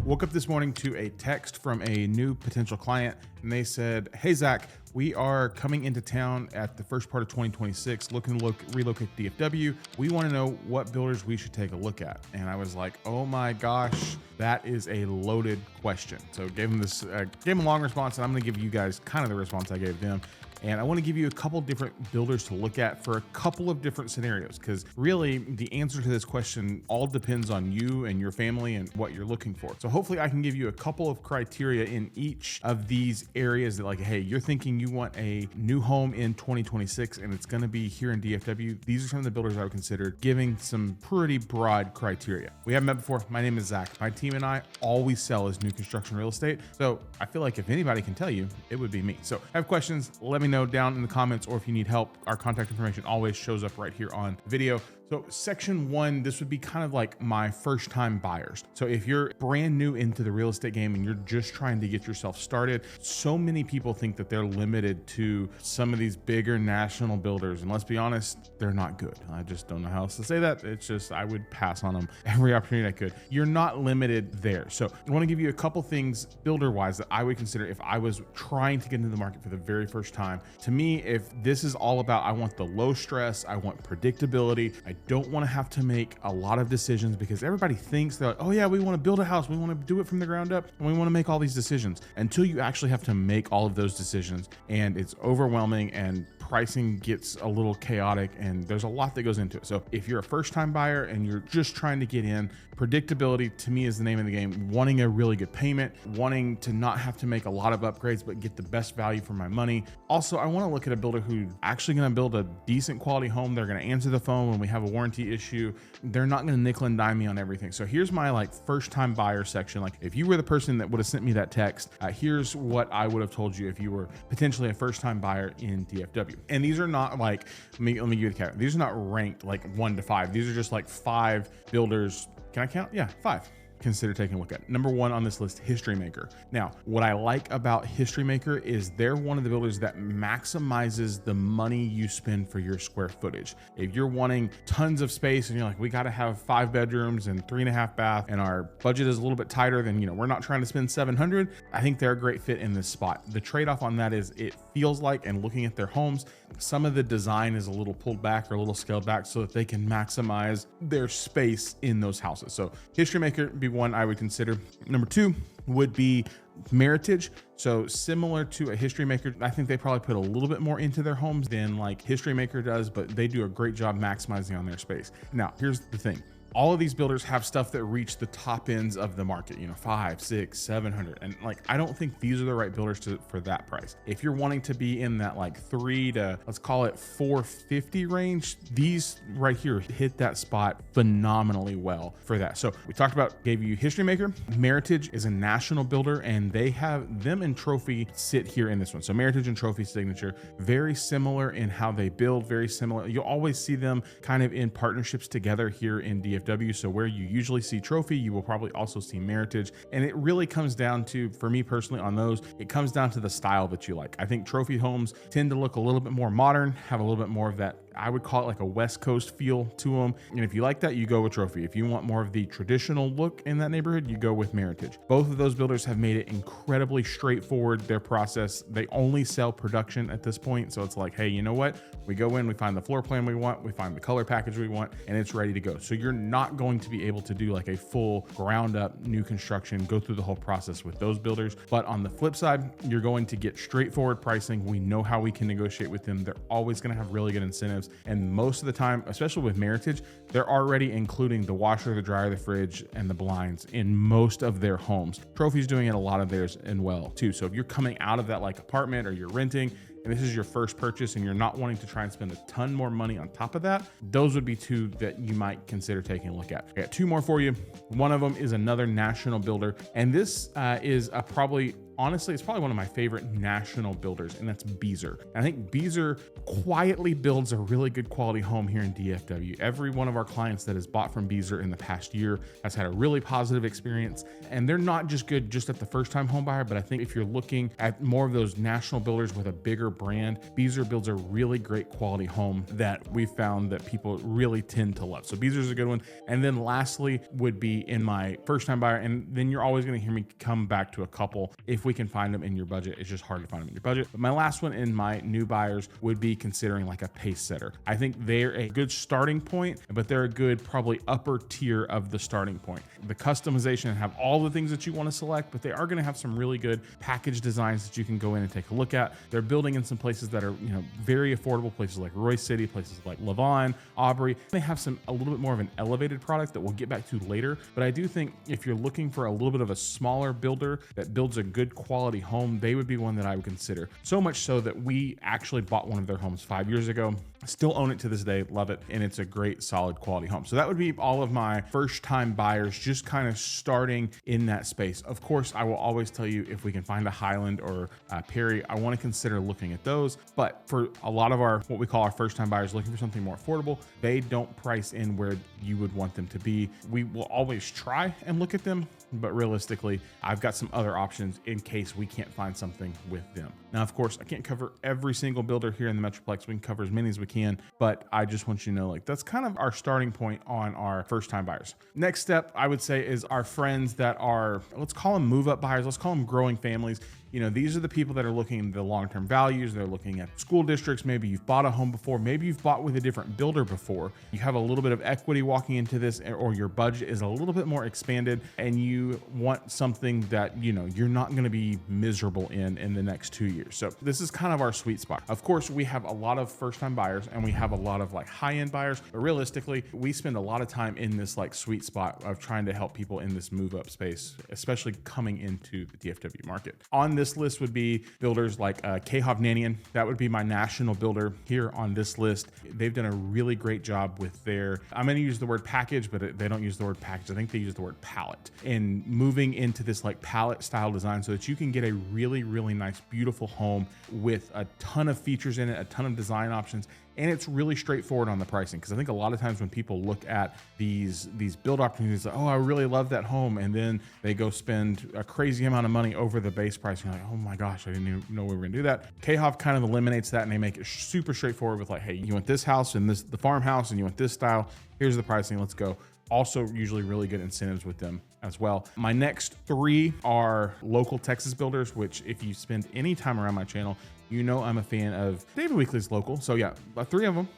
Woke up this morning to a text from a new potential client, and they said, "Hey Zach, we are coming into town at the first part of 2026, looking to relocate to DFW. We want to know what builders we should take a look at." And I was like, "Oh my gosh, that is a loaded question." So gave them a long response, and I'm going to give you guys kind of the response I gave them. And I want to give you a couple different builders to look at for a couple of different scenarios, because really the answer to this question all depends on you and your family and what you're looking for. So hopefully I can give you a couple of criteria in each of these areas that, like, hey, you're thinking you want a new home in 2026 and it's going to be here in DFW. These are some of the builders I would consider, giving some pretty broad criteria. We haven't met before. My name is Zach. My team and I always sell as new construction real estate. So I feel like if anybody can tell you, it would be me. So have questions, let me know down in the comments, or if you need help, our contact information always shows up right here on the video. So section 1, this would be kind of like my first time buyers. So if you're brand new into the real estate game and you're just trying to get yourself started, so many people think that they're limited to some of these bigger national builders. And let's be honest, they're not good. I just don't know how else to say that. It's just, I would pass on them every opportunity I could. You're not limited there. So I want to give you a couple things builder wise that I would consider if I was trying to get into the market for the very first time. To me, if this is all about, I want the low stress, I want predictability, I don't want to have to make a lot of decisions, because everybody thinks that, oh yeah, we want to build a house, we want to do it from the ground up, and we want to make all these decisions, until you actually have to make all of those decisions. And it's overwhelming, and pricing gets a little chaotic, and there's a lot that goes into it. So if you're a first time buyer and you're just trying to get in, predictability to me is the name of the game. Wanting a really good payment, wanting to not have to make a lot of upgrades, but get the best value for my money. Also, I want to look at a builder who's actually going to build a decent quality home. They're going to answer the phone when we have a warranty issue. They're not going to nickel and dime me on everything. So here's my first time buyer section. Like, if you were the person that would have sent me that text, here's what I would have told you if you were potentially a first time buyer in DFW. And these are not let me give you the caveat. These are not ranked like 1 to 5. These are just like 5 builders. Can I count? Yeah, 5. Consider taking a look at. Number 1 on this list, History Maker. Now, what I like about History Maker is they're one of the builders that maximizes the money you spend for your square footage. If you're wanting tons of space and you're like, we got to have 5 bedrooms and 3.5 baths, and our budget is a little bit tighter than, we're not trying to spend 700, I think they're a great fit in this spot. The trade-off on that is it feels like, and looking at their homes, some of the design is a little pulled back or a little scaled back so that they can maximize their space in those houses. So History Maker would be one I would consider. Number 2 would be Meritage. So similar to a History Maker, I think they probably put a little bit more into their homes than like History Maker does, but they do a great job maximizing on their space. Now, here's the thing. All of these builders have stuff that reach the top ends of the market, 5, 6, 700. And I don't think these are the right builders for that price. If you're wanting to be in that 3 to, let's call it 450 range, these right here hit that spot phenomenally well for that. So we talked about, gave you History Maker. Meritage is a national builder, and they have them and Trophy sit here in this one. So Meritage and Trophy Signature, very similar in how they build, very similar. You'll always see them kind of in partnerships together here in DFW. So where you usually see Trophy, you will probably also see Meritage. And it really comes down to, for me personally on those, it comes down to the style that you like. I think Trophy homes tend to look a little bit more modern, have a little bit more of that, I would call it like a West Coast feel to them. And if you like that, you go with Trophy. If you want more of the traditional look in that neighborhood, you go with Meritage. Both of those builders have made it incredibly straightforward, their process. They only sell production at this point. So it's like, hey, you know what? We go in, we find the floor plan we want, we find the color package we want, and it's ready to go. So you're not going to be able to do like a full ground up new construction, go through the whole process with those builders. But on the flip side, you're going to get straightforward pricing. We know how we can negotiate with them. They're always going to have really good incentives. And most of the time, especially with Meritage, they're already including the washer, the dryer, the fridge, and the blinds in most of their homes. Trophy's doing it a lot of theirs and well too. So if you're coming out of that apartment, or you're renting, and this is your first purchase and you're not wanting to try and spend a ton more money on top of that, those would be 2 that you might consider taking a look at. I got 2 more for you. One of them is another national builder, and this is probably honestly, it's probably one of my favorite national builders, and that's Beazer. And I think Beazer quietly builds a really good quality home here in DFW. Every one of our clients that has bought from Beazer in the past year has had a really positive experience. And they're not just good just at the first time home buyer, but I think if you're looking at more of those national builders with a bigger brand, Beazer builds a really great quality home that we found that people really tend to love. So Beazer is a good one. And then lastly would be in my first time buyer. And then you're always going to hear me come back to a couple if we can find them in your budget. It's just hard to find them in your budget. But my last one in my new buyers would be considering like a pace setter. I think they're a good starting point, but they're a good probably upper tier of the starting point. The customization and have all the things that you want to select, but they are going to have some really good package designs that you can go in and take a look at. They're building in some places that are, very affordable, places like Royce City, places like Lavon, Aubrey. They have a little bit more of an elevated product that we'll get back to later. But I do think if you're looking for a little bit of a smaller builder that builds a good quality home, they would be one that I would consider. So much so that we actually bought one of their homes 5 years ago. Still own it to this day, love it, and it's a great, solid quality home. So that would be all of my first-time buyers, just kind of starting in that space. Of course, I will always tell you if we can find a Highland or a Perry, I want to consider looking at those. But for a lot of our, what we call our first-time buyers looking for something more affordable, they don't price in where you would want them to be. We will always try and look at them, but realistically, I've got some other options in case we can't find something with them. Now, of course, I can't cover every single builder here in the Metroplex. We can cover as many as we can, but I just want you to know, that's kind of our starting point on our first-time buyers. Next step, I would say, is our friends that are, let's call them move-up buyers. Let's call them growing families. These are the people that are looking at the long-term values. They're looking at school districts. Maybe you've bought a home before. Maybe you've bought with a different builder before. You have a little bit of equity walking into this, or your budget is a little bit more expanded, and you want something that, you're not going to be miserable in the next 2 years. So this is kind of our sweet spot. Of course, we have a lot of first-time buyers, and we have a lot of high-end buyers, but realistically, we spend a lot of time in this sweet spot of trying to help people in this move-up space, especially coming into the DFW market. On this list would be builders like Hovnanian. That would be my national builder here on this list. They've done a really great job with I'm going to use the word package, but they don't use the word package. I think they use the word palette, and moving into this palette style design so that you can get a really, really nice, beautiful home with a ton of features in it, a ton of design options. And it's really straightforward on the pricing, because I think a lot of times when people look at these build opportunities, like, oh, I really love that home, and then they go spend a crazy amount of money over the base price. And you're like, oh my gosh, I didn't even know we were gonna do that. Khov kind of eliminates that, and they make it super straightforward with hey, you want this house and the farmhouse, and you want this style. Here's the pricing. Let's go. Also, usually really good incentives with them as well. My next three are local Texas builders, which if you spend any time around my channel, I'm a fan of David Weekley's local. So yeah, three of them,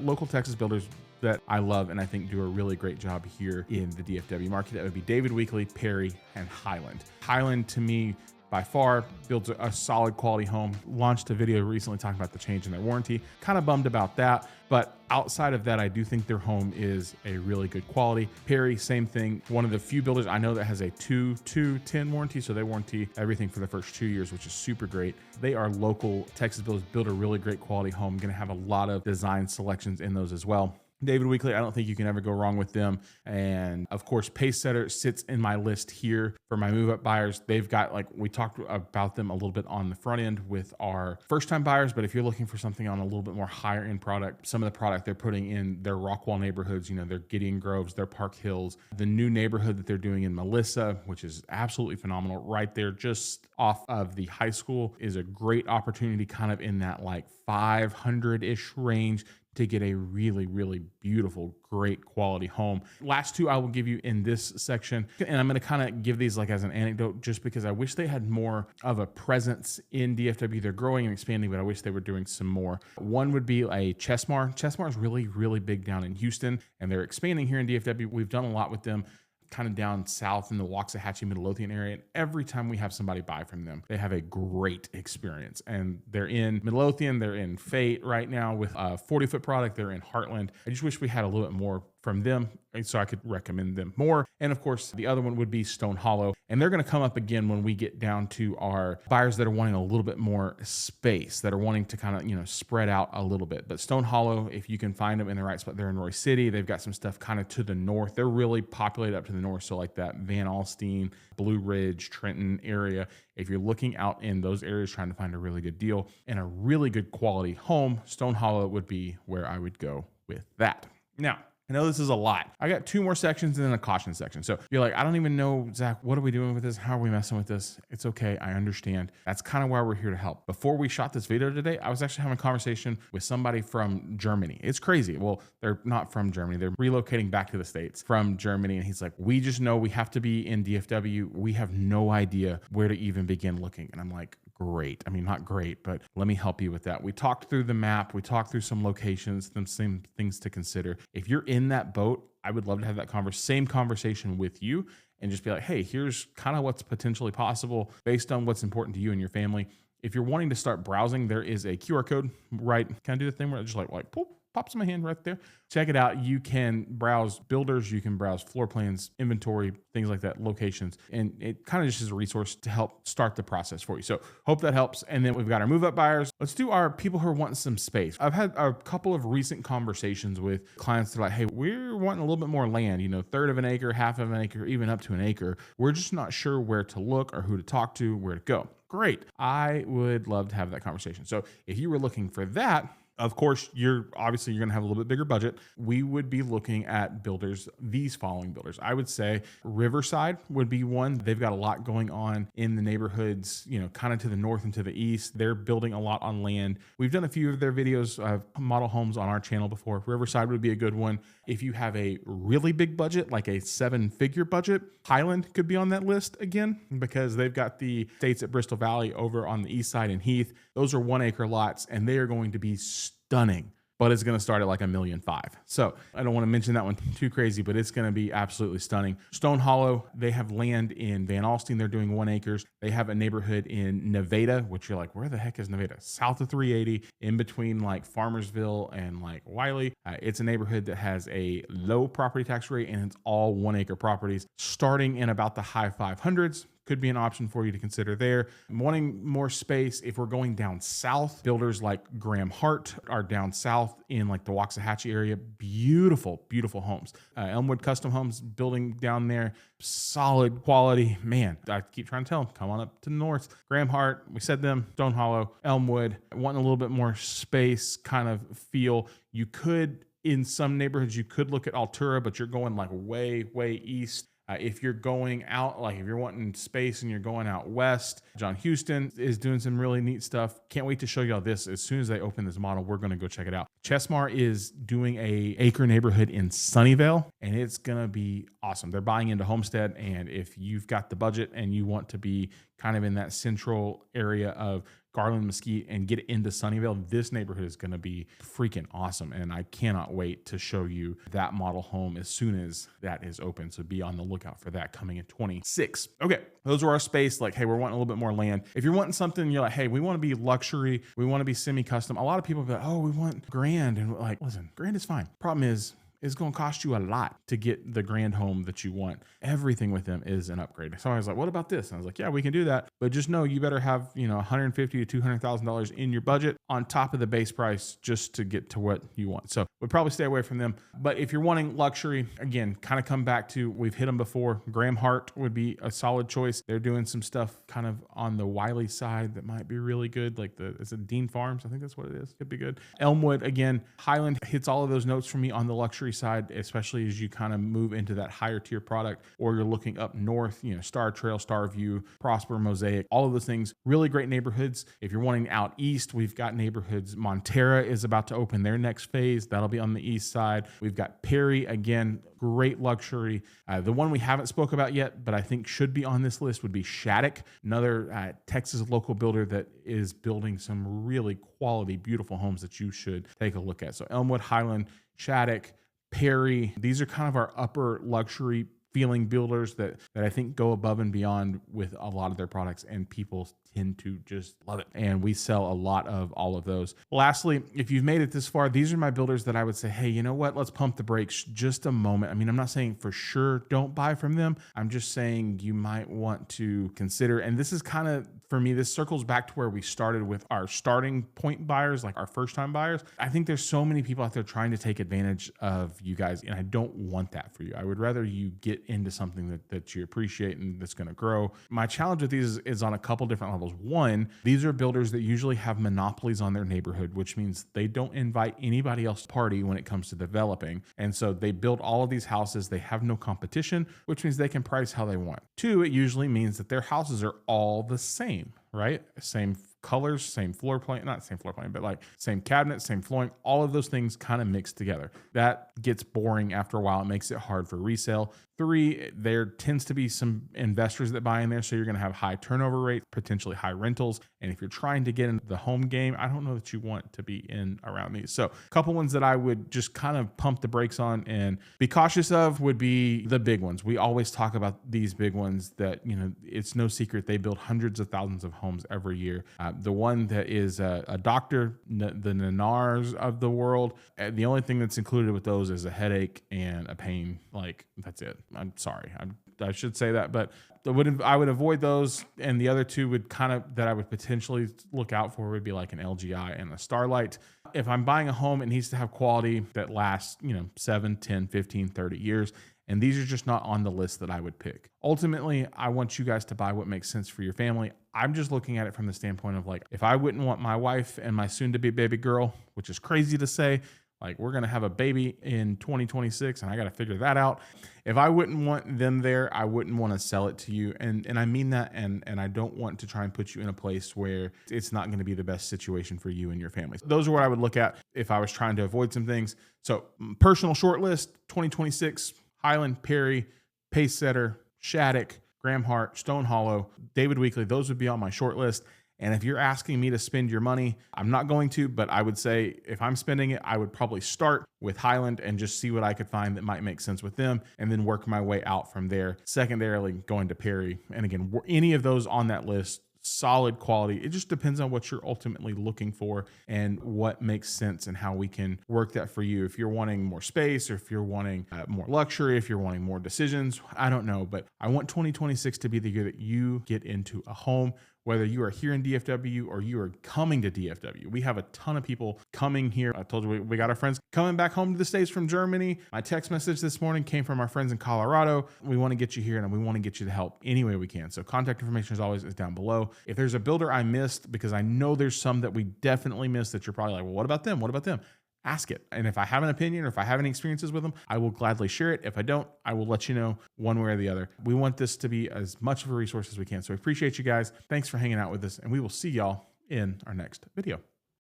local Texas builders that I love and I think do a really great job here in the DFW market. That would be David Weekley, Perry, and Highland. Highland, to me, by far builds a solid quality home. Launched a video recently talking about the change in their warranty. Kind of bummed about that, but outside of that, I do think their home is a really good quality. Perry, same thing. One of the few builders I know that has a 2-10 warranty, so they warranty everything for the first 2 years, which is super great. They are local Texas builders, build a really great quality home. Going to have a lot of design selections in those as well. David Weekley, I don't think you can ever go wrong with them. And of course, Pacesetter sits in my list here for my move-up buyers. They've got, we talked about them a little bit on the front end with our first-time buyers, but if you're looking for something on a little bit more higher-end product, some of the product they're putting in their Rockwall neighborhoods, their Gideon Groves, their Park Hills, the new neighborhood that they're doing in Melissa, which is absolutely phenomenal, right there just off of the high school, is a great opportunity kind of in that 500-ish range to get a really, really beautiful, great quality home. Last two I will give you in this section, and I'm going to kind of give these as an anecdote just because I wish they had more of a presence in DFW. They're growing and expanding, but I wish they were doing some more. One would be a Chesmar. Chesmar is really, really big down in Houston, and they're expanding here in DFW. We've done a lot with them kind of down south in the Waxahachie, Midlothian area. And every time we have somebody buy from them, they have a great experience. And they're in Midlothian, they're in Fate right now with a 40-foot product. They're in Heartland. I just wish we had a little bit more from them, and so I could recommend them more. And of course, the other one would be Stone Hollow. And they're going to come up again when we get down to our buyers that are wanting a little bit more space, that are wanting to kind of, spread out a little bit. But Stone Hollow, if you can find them in the right spot, they're in Roy City. They've got some stuff kind of to the north. They're really populated up to the north. So like that Van Alstyne, Blue Ridge, Trenton area. If you're looking out in those areas trying to find a really good deal and a really good quality home, Stone Hollow would be where I would go with that. Now, I know this is a lot. I got 2 more sections and then a caution section. So you're like, I don't even know, Zach, what are we doing with this? How are we messing with this? It's okay. I understand. That's kind of why we're here to help. Before we shot this video today, I was actually having a conversation with somebody from Germany. It's crazy. Well, they're not from Germany. They're relocating back to the States from Germany. And he's like, we just know we have to be in DFW. We have no idea where to even begin looking. And I'm like, great. I mean, not great, but let me help you with that. We talked through the map. We talked through some locations, some same things to consider. If you're in that boat, I would love to have that same conversation with you and just be like, hey, here's kind of what's potentially possible based on what's important to you and your family. If you're wanting to start browsing, there is a QR code, right? Can I do the thing where I just like poof, pops in my hand right there? Check it out. You can browse builders, you can browse floor plans, inventory, things like that, locations. And it kind of just is a resource to help start the process for you. So hope that helps. And then we've got our move up buyers. Let's do our people who are wanting some space. I've had a couple of recent conversations with clients that are like, hey, we're wanting a little bit more land, 1/3 of an acre, half of an acre, even up to an acre. We're just not sure where to look or who to talk to, where to go. Great. I would love to have that conversation. So if you were looking for that, of course, you're going to have a little bit bigger budget. We would be looking at builders, these following builders. I would say Riverside would be one. They've got a lot going on in the neighborhoods, kind of to the north and to the east. They're building a lot on land. We've done a few of their videos of model homes on our channel before. Riverside would be a good one. If you have a really big budget, like a 7-figure budget, Highland could be on that list again, because they've got the estates at Bristol Valley over on the east side in Heath. Those are 1-acre lots, and they are going to be stunning, but it's going to start at like $1.5 million. So I don't want to mention that one too crazy, but it's going to be absolutely stunning. Stone Hollow, they have land in Van Alstyne. They're doing 1 acres. They have a neighborhood in Nevada, which you're like, where the heck is Nevada? South of 380, in between like Farmersville and like Wiley. It's a neighborhood that has a low property tax rate, and it's all 1-acre properties starting in about the high 500s. Could be an option for you to consider there. Wanting more space, if we're going down south, builders like Graham Hart are down south in like the Waxahachie area. Beautiful, beautiful homes. Elmwood Custom Homes building down there. Solid quality. Man, I keep trying to tell them, come on up to the north. Graham Hart, we said them. Stone Hollow, Elmwood, wanting a little bit more space kind of feel. You could, in some neighborhoods, you could look at Altura, but you're going like way, way east. If you're going out, like if you're wanting space and you're going out west, John Houston is doing some really neat stuff. Can't wait to show y'all this. As soon as they open this model, we're going to go check it out. Chesmar is doing a acre neighborhood in Sunnyvale, and it's going to be awesome. They're buying into Homestead, and if you've got the budget and you want to be kind of in that central area of Garland, Mesquite, and get into Sunnyvale, this neighborhood is going to be freaking awesome. And I cannot wait to show you that model home as soon as that is open. So be on the lookout for that coming in 26. Okay, those are our space. Like, hey, we're wanting a little bit more land. If you're wanting something, you're like, hey, we want to be luxury. We want to be semi-custom. A lot of people be like, oh, we want grand. And like, listen, grand is fine. Problem is, it's going to cost you a lot to get the grand home that you want. Everything with them is an upgrade. So I was like, what about this? And I was like, yeah, we can do that. But just know you better have, $150,000 to $200,000 in your budget on top of the base price just to get to what you want. So we'd probably stay away from them. But if you're wanting luxury, again, kind of come back to, we've hit them before. Graham Hart would be a solid choice. They're doing some stuff kind of on the Wiley side that might be really good. Like is it Dean Farms? I think that's what it is. Could be good. Elmwood, again, Highland hits all of those notes for me on the luxury side, especially as you kind of move into that higher tier product, or you're looking up north, Star Trail, Star View, Prosper, Mosaic, all of those things, really great neighborhoods. If you're wanting out east, we've got neighborhoods. Montera is about to open their next phase. That'll be on the east side. We've got Perry, again, great luxury. The one we haven't spoke about yet, but I think should be on this list would be Shattuck, another Texas local builder that is building some really quality, beautiful homes that you should take a look at. So Elmwood, Highland, Shattuck, Perry, these are kind of our upper luxury feeling builders that I think go above and beyond with a lot of their products, and people tend to just love it. And we sell a lot of all of those. Lastly, if you've made it this far, these are my builders that I would say, hey, you know what? Let's pump the brakes just a moment. I mean, I'm not saying for sure don't buy from them. I'm just saying you might want to consider, and this is kind of, for me, this circles back to where we started with our starting point buyers, like our first time buyers. I think there's so many people out there trying to take advantage of you guys, and I don't want that for you. I would rather you get into something that you appreciate and that's going to grow. My challenge with these is on a couple different levels. One, these are builders that usually have monopolies on their neighborhood, which means they don't invite anybody else to party when it comes to developing. And so they build all of these houses. They have no competition, which means they can price how they want. Two, it usually means that their houses are all the same, right? Same colors, same floor plan, not same floor plan, but like same cabinets, same flooring, all of those things kind of mixed together. That gets boring after a while. It makes it hard for resale. Three, there tends to be some investors that buy in there. So you're going to have high turnover rates, potentially high rentals. And if you're trying to get into the home game, I don't know that you want to be in around these. So a couple ones that I would just kind of pump the brakes on and be cautious of would be the big ones. We always talk about these big ones that, you know, it's no secret they build hundreds of thousands of homes every year. The one that is a doctor, the Nanars of the world, the only thing that's included with those is a headache and a pain. Like, that's it. I'm sorry. I should say that, but I would avoid those. And the other two would kind of, that I would potentially look out for would be like an LGI and a Starlight. If I'm buying a home, it needs to have quality that lasts, 7, 10, 15, 30 years. And these are just not on the list that I would pick. Ultimately, I want you guys to buy what makes sense for your family. I'm just looking at it from the standpoint of like, if I wouldn't want my wife and my soon to be baby girl, which is crazy to say, like we're going to have a baby in 2026 and I got to figure that out. If I wouldn't want them there, I wouldn't want to sell it to you. And I mean that. And I don't want to try and put you in a place where it's not going to be the best situation for you and your family. Those are what I would look at if I was trying to avoid some things. So personal short list, 2026, Highland, Perry, Pacesetter, Shattuck, Graham Hart, Stone Hollow, David Weekley. Those would be on my short list. And if you're asking me to spend your money, I'm not going to, but I would say if I'm spending it, I would probably start with Highland and just see what I could find that might make sense with them and then work my way out from there. Secondarily, going to Perry. And again, any of those on that list, solid quality. It just depends on what you're ultimately looking for and what makes sense and how we can work that for you. If you're wanting more space or if you're wanting more luxury, if you're wanting more decisions, I don't know, but I want 2026 to be the year that you get into a home. Whether you are here in DFW or you are coming to DFW. We have a ton of people coming here. I told you we got our friends coming back home to the States from Germany. My text message this morning came from our friends in Colorado. We want to get you here and we want to get you the help any way we can. So contact information as always is down below. If there's a builder I missed, because I know there's some that we definitely missed that you're probably like, well, what about them? What about them? Ask it. And if I have an opinion or if I have any experiences with them, I will gladly share it. If I don't, I will let you know one way or the other. We want this to be as much of a resource as we can. So I appreciate you guys. Thanks for hanging out with us, and we will see y'all in our next video.